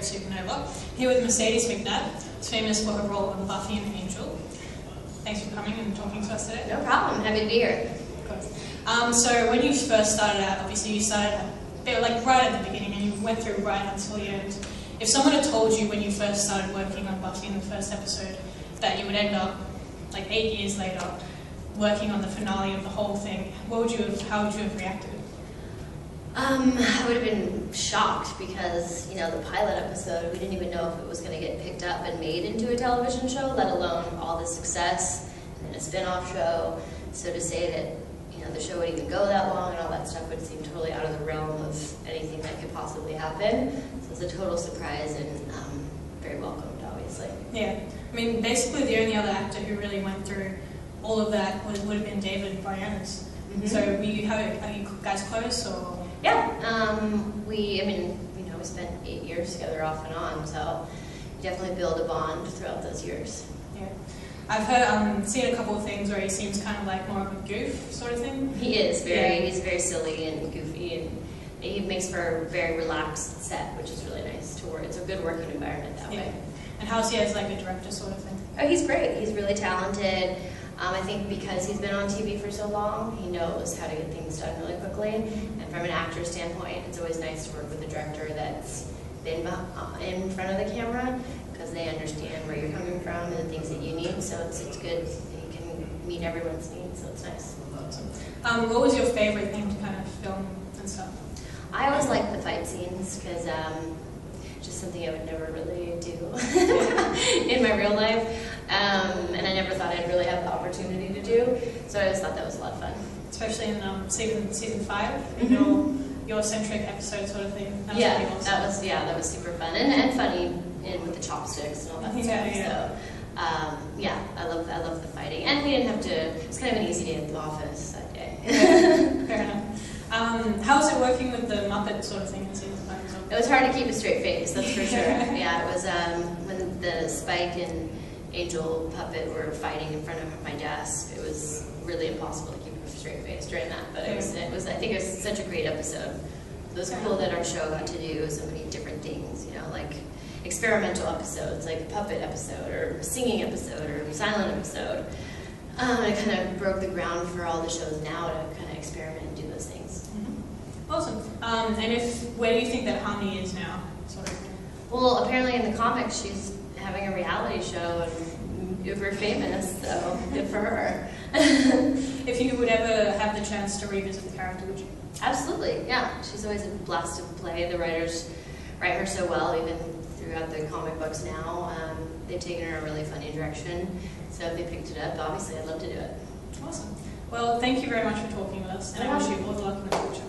Supanova, here with Mercedes McNab, who's famous for her role on Buffy and Angel. Thanks for coming and talking to us today. No problem, happy to be here. Of course. So when you first started out, obviously you started like right at the beginning and you went through right until the end. If someone had told you when you first started working on Buffy in the first episode that you would end up, like 8 years later, working on the finale of the whole thing, how would you have reacted? I would have been shocked because, you know, the pilot episode, we didn't even know if it was going to get picked up and made into a television show, let alone all the success, and then a spin-off show. So to say that, you know, the show would even go that long and all that stuff would seem totally out of the realm of anything that could possibly happen. So it's a total surprise and very welcomed, obviously. Yeah. I mean, basically the only other actor who really went through all of that would have been David Boreanaz. Mm-hmm. So are you guys close, or? Yeah, we spent 8 years together off and on, so you definitely build a bond throughout those years. Yeah. I've heard, seen a couple of things where he seems kind of like more of a goof sort of thing. He is, he's very silly and goofy, and he makes for a very relaxed set, which is really nice to work. It's a good working environment that way. And how's he as like a director sort of thing? Oh, he's great. He's really talented. I think because he's been on TV for so long, he knows how to get things done really quickly. And from an actor standpoint, it's always nice to work with a director that's been in front of the camera, because they understand where you're coming from and the things that you need. So it's good. You can meet everyone's needs, so it's nice. Awesome. What was your favorite thing to kind of film and stuff? I always like the fight scenes, because just something I would never really do in my real life. And I never thought I'd really have the opportunity to do, so I just thought that was a lot of fun. Especially in season 5, mm-hmm. your centric episode sort of thing. That was yeah, really awesome. that was super fun and funny, with the chopsticks and all that stuff. Yeah. So I love the fighting, and we didn't have to. It was kind of an easy day at the office that day. Fair enough. How was it working with the Muppet sort of thing in season 5? It was hard to keep a straight face, that's for sure. Yeah, it was when the Spike and Angel puppet were fighting in front of my desk. It was really impossible to keep a straight face during that, but it was I think it was such a great episode. It was cool that our show got to do so many different things, you know, like experimental episodes, like a puppet episode, or a singing episode, or a silent episode. It kind of broke the ground for all the shows now to kind of experiment and do those things. Mm-hmm. Awesome. And where do you think that Harmony is now, sort of? Well, apparently in the comics she's having a reality show and uber famous, so good for her. If you would ever have the chance to revisit the character, would you? Absolutely, yeah. She's always a blast to play. The writers write her so well, even throughout the comic books now. They've taken her a really funny direction, so if they picked it up, obviously I'd love to do it. Awesome. Well, thank you very much for talking with us, and I wish you all the luck in the future.